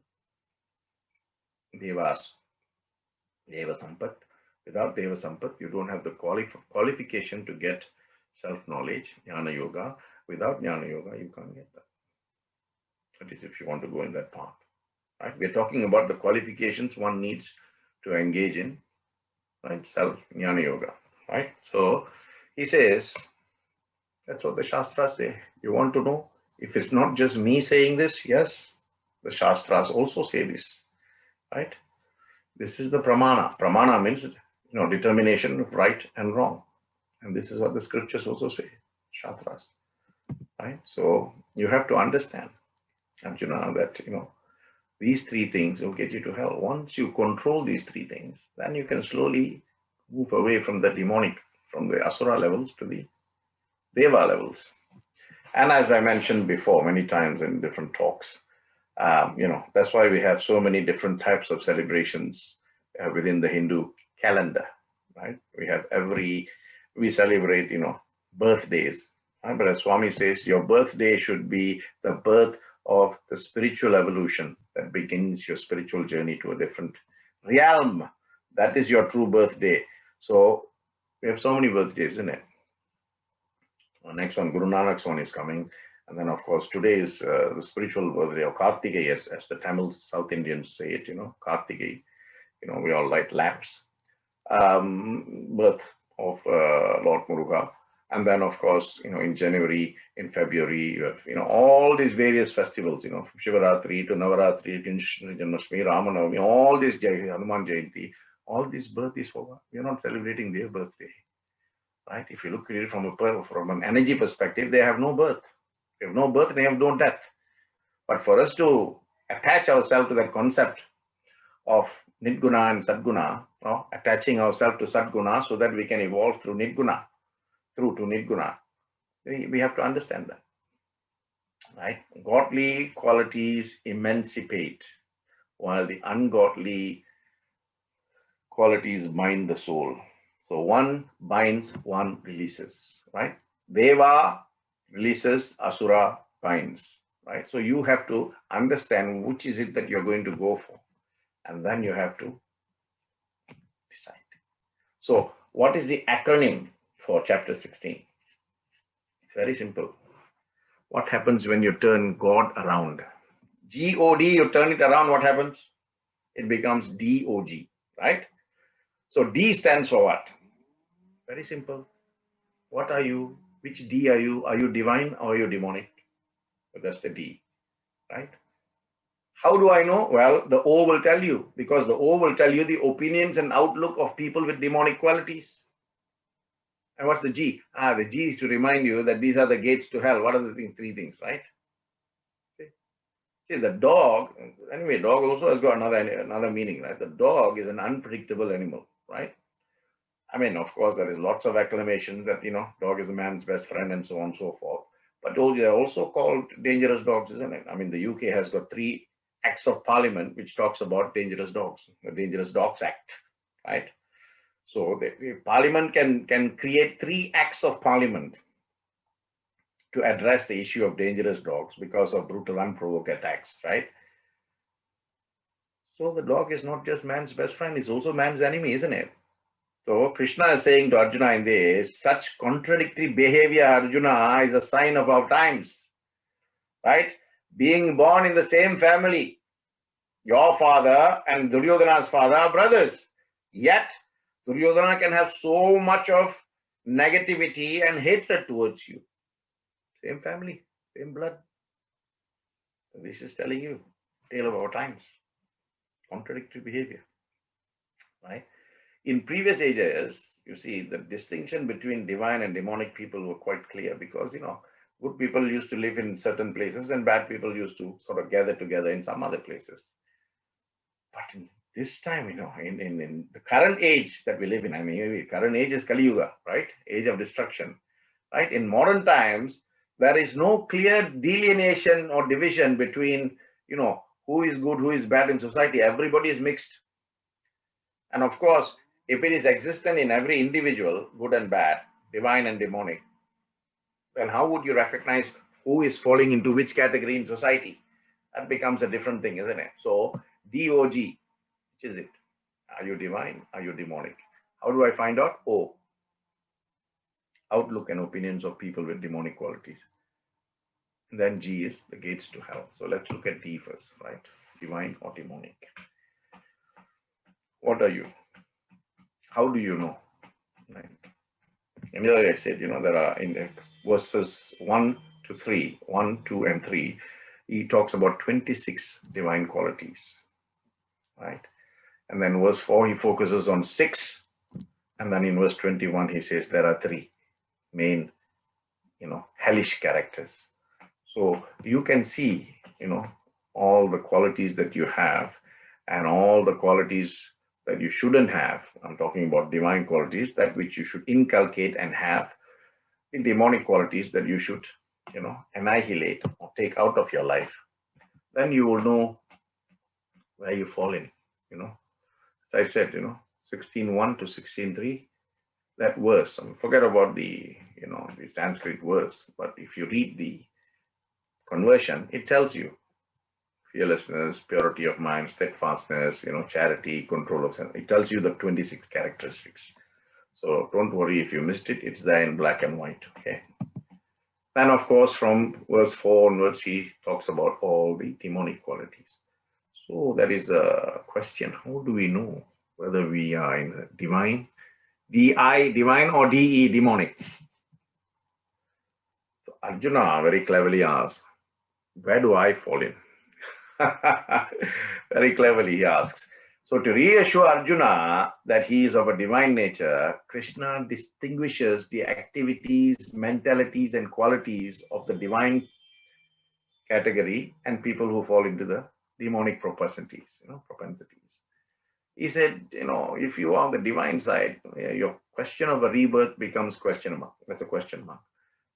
Deva Sampat. Without Deva Sampat, you don't have the qualification to get self-knowledge, Jnana Yoga. Without Jnana Yoga, you can't get that. That is if you want to go in that path. Right? We're talking about the qualifications one needs to engage in, right? Self-Jnana Yoga. Right? So he says, that's what the Shastras say. You want to know? If it's not just me saying this, yes, the Shastras also say this. Right? This is the pramana. Pramana means, determination of right and wrong. And this is what the scriptures also say, Shastras. Right? So you have to understand, Arjuna, that, these 3 things will get you to hell. Once you control these 3 things, then you can slowly move away from the demonic, from the asura levels to the deva levels. And as I mentioned before many times in different talks, That's why we have so many different types of celebrations within the Hindu calendar, right? We celebrate, birthdays. But as Swami says, your birthday should be the birth of the spiritual evolution that begins your spiritual journey to a different realm. That is your true birthday. So we have so many birthdays, isn't it? Next one, Guru Nanak's one is coming. And then, of course, today is the spiritual birthday of Kartikeya, as the Tamil South Indians say it, Kartikeya. We all light lamps. Birth of Lord Muruga. And then, of course, in January, in February, you have, all these various festivals, from Shivaratri to Navaratri, to Janmashtami, Ramanavami, all these, Hanuman Jayanti, all these birthdays for what? We are not celebrating their birthday, right? If you look at it from an energy perspective, they have no birth. They have no birth, they have no death. But for us to attach ourselves to that concept of Nidguna and Sadguna, attaching ourselves to Sadguna so that we can evolve through to Nidguna, we have to understand that, right? Godly qualities emancipate, while the ungodly qualities bind the soul. So one binds, one releases, right? Deva releases, Asura binds, right? So you have to understand which is it that you're going to go for, and then you have to decide. So what is the acronym for chapter 16? It's very simple. What happens when you turn God around? G-O-D, you turn it around, what happens? It becomes D-O-G, right? So D stands for what? Very simple. What are you? Which D are you? Are you divine or are you demonic? So that's the D, right? How do I know? Well, the O will tell you, because the O will tell you the opinions and outlook of people with demonic qualities. And what's the G? The G is to remind you that these are the gates to hell. What are the things? Three things, right? See, the dog, anyway, dog also has got another meaning, right? The dog is an unpredictable animal, right? I mean, of course, there is lots of acclamations that, dog is a man's best friend and so on and so forth. But those are also called dangerous dogs, isn't it? I mean, the UK has got 3 acts of parliament which talks about dangerous dogs, the Dangerous Dogs Act, right? So the parliament can create 3 acts of parliament to address the issue of dangerous dogs because of brutal, unprovoked attacks, right? So the dog is not just man's best friend, it's also man's enemy, isn't it? So Krishna is saying to Arjuna in this, such contradictory behavior, Arjuna, is a sign of our times, right? Being born in the same family, your father and Duryodhana's father are brothers. Yet, Duryodhana can have so much of negativity and hatred towards you. Same family, same blood. This is telling you, tale of our times. Contradictory behavior, right? In previous ages, you see, the distinction between divine and demonic people were quite clear because, good people used to live in certain places and bad people used to sort of gather together in some other places. But in this time, in the current age that we live in, current age is Kali Yuga, right? Age of destruction, right? In modern times, there is no clear delineation or division between, who is good, who is bad in society. Everybody is mixed. And of course, if it is existent in every individual, good and bad, divine and demonic, then how would you recognize who is falling into which category in society? That becomes a different thing, isn't it? So, DOG, which is it? Are you divine? Are you demonic? How do I find out? O, outlook and opinions of people with demonic qualities. And then G is the gates to hell. So let's look at D first, right? Divine or demonic. What are you? How do you know? Right? And earlier I said, there are in verses 1 to 3, 1, 2, and 3, he talks about 26 divine qualities, right? And then verse 4, he focuses on 6. And then in verse 21, he says there are 3 main, hellish characters. So you can see, all the qualities that you have and all the qualities that you shouldn't have. I'm talking about divine qualities, that which you should inculcate and have. The demonic qualities that you should, annihilate or take out of your life. then you will know where you fall in, As I said, 16:1 to 16:3, that verse, forget about the Sanskrit verse, but if you read the conversion, it tells you fearlessness, purity of mind, steadfastness, charity, control of sense. It tells you the 26 characteristics. So don't worry if you missed it, it's there in black and white, okay? Then, of course, from verse 4 onwards, he talks about all the demonic qualities. So that is a question. How do we know whether we are in the divine, D-I, divine, or D-E, demonic? So Arjuna very cleverly asks, where do I fall in? Very cleverly he asks. So to reassure Arjuna that he is of a divine nature, Krishna distinguishes the activities, mentalities, and qualities of the divine category and people who fall into the demonic propensities. He said, if you are on the divine side, your question of a rebirth becomes question mark. That's a question mark.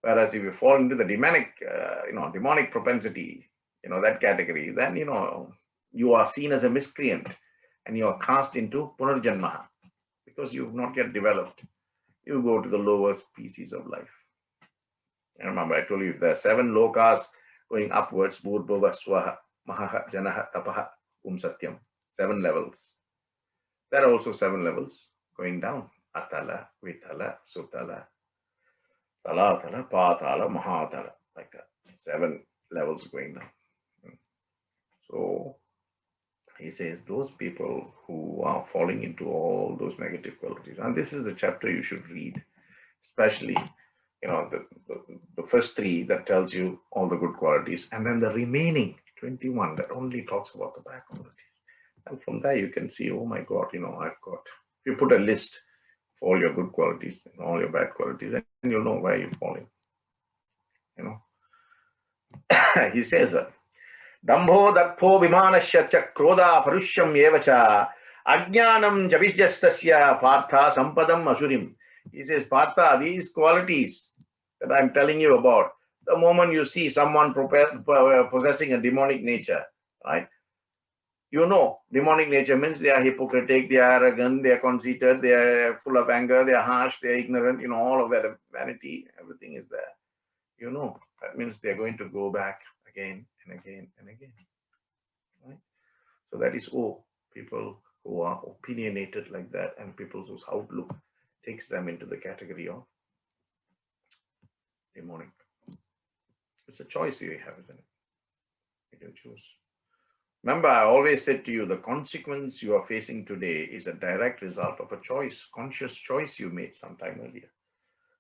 Whereas if you fall into the demonic propensity, that category, then, you are seen as a miscreant and you are cast into punarjanma because you've not yet developed. You go to the lower species of life. And remember, I told you, if there are 7 lokas going upwards, Bhurbhava, Swaha, Mahaha, Janaha, Tapaha, Satyam, 7 levels. There are also 7 levels going down. Atala, Vitala, Sutala, Talatala, Patala, Mahatala, like that. 7 levels going down. So he says those people who are falling into all those negative qualities, and this is the chapter you should read, especially the first 3 that tells you all the good qualities, and then the remaining 21 that only talks about the bad qualities. And from there you can see, oh my God, I've got, if you put a list for all your good qualities and all your bad qualities, then you'll know where you're falling. He says that Dambho Darpho Vimanasya Chakroda Parushyam Yevacha Ajnanam Jabijastasya Partha Sampadam Asurim. He says, Partha, these qualities that I'm telling you about, the moment you see someone possessing a demonic nature, right? Demonic nature means they are hypocritic, they are arrogant, they are conceited, they are full of anger, they are harsh, they are ignorant, all of that vanity, everything is there. That means they're going to go back again and again and again. Right? So that is people who are opinionated like that and people whose outlook takes them into the category of demonic. It's a choice you have, isn't it? You can choose. Remember, I always said to you, the consequence you are facing today is a direct result of a choice, conscious choice you made sometime earlier.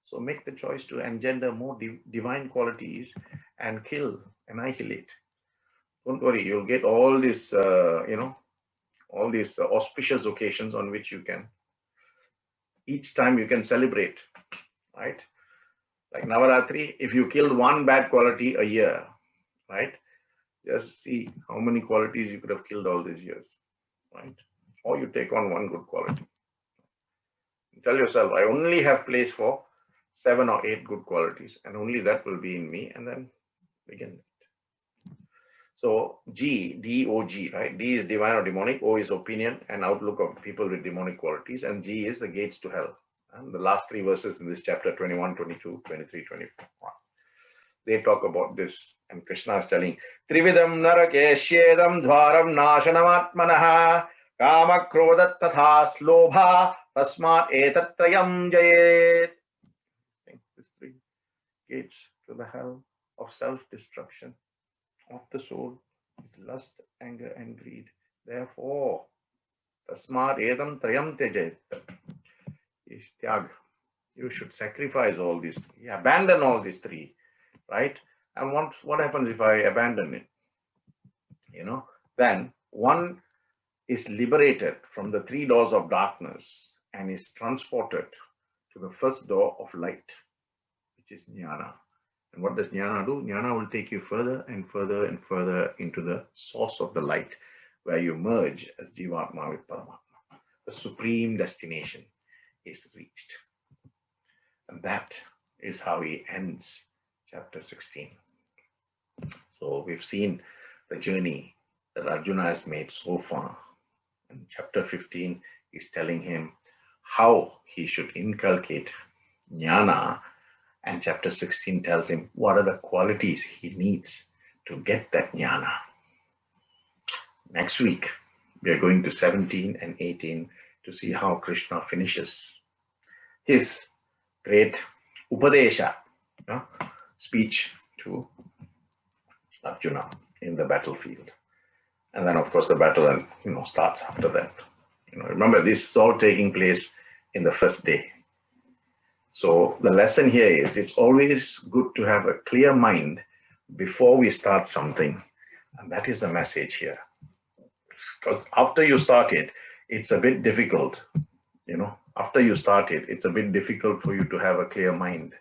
So make the choice to engender more divine qualities and kill, annihilate. Don't worry, you'll get all this, all these auspicious occasions on which you can, each time you can celebrate, right? Like Navaratri, if you killed 1 bad quality a year, right? Just see how many qualities you could have killed all these years, right? Or you take on 1 good quality. Tell yourself, I only have place for 7 or 8 good qualities, and only that will be in me, and then begin. So G, D-O-G, right? D is divine or demonic, O is opinion and outlook of people with demonic qualities, and G is the gates to hell. And the last 3 verses in this chapter, 21, 22, 23, 24, they talk about this. And Krishna is telling, Trividam narakeshyedam dvaram nasanamatmanaha kama krodha tatha slobha tasmat etatrayam jayet. These 3 gates to the hell of self-destruction of the soul is lust, anger, and greed. Therefore, tasmat edam trayam tejayet. You should sacrifice all these 3. Abandon all these 3, right? And what happens if I abandon it? Then one is liberated from the 3 doors of darkness and is transported to the first door of light, which is jnana. And what does jnana do? Jnana will take you further and further and further into the source of the light, where you merge as Jivatma with Paramatma. The supreme destination is reached. And that is how he ends chapter 16. So we've seen the journey that Arjuna has made so far. And chapter 15 is telling him how he should inculcate jnana, and chapter 16 tells him what are the qualities he needs to get that jnana. Next week, we are going to 17 and 18 to see how Krishna finishes his great Upadesha, speech to Arjuna in the battlefield. And then, of course, the battle starts after that. Remember, this is all taking place in the first day. So the lesson here is it's always good to have a clear mind before we start something. And that is the message here. Because after you start it, it's a bit difficult. After you start it, it's a bit difficult for you to have a clear mind.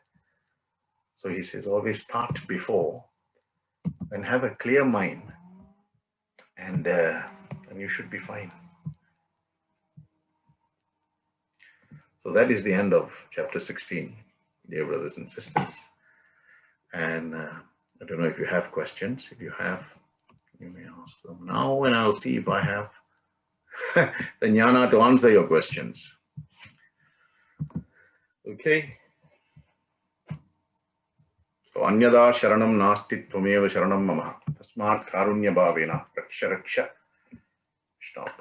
So he says, always start before and have a clear mind, and you should be fine. So that is the end of chapter 16, dear brothers and sisters. And I don't know if you have questions. If you have, you may ask them now, and I'll see if I have the jnana to answer your questions. Okay. So anyada sharanam nasti tvameva sharanam mama tasmat karunya bhavena raksha raksha. Stop.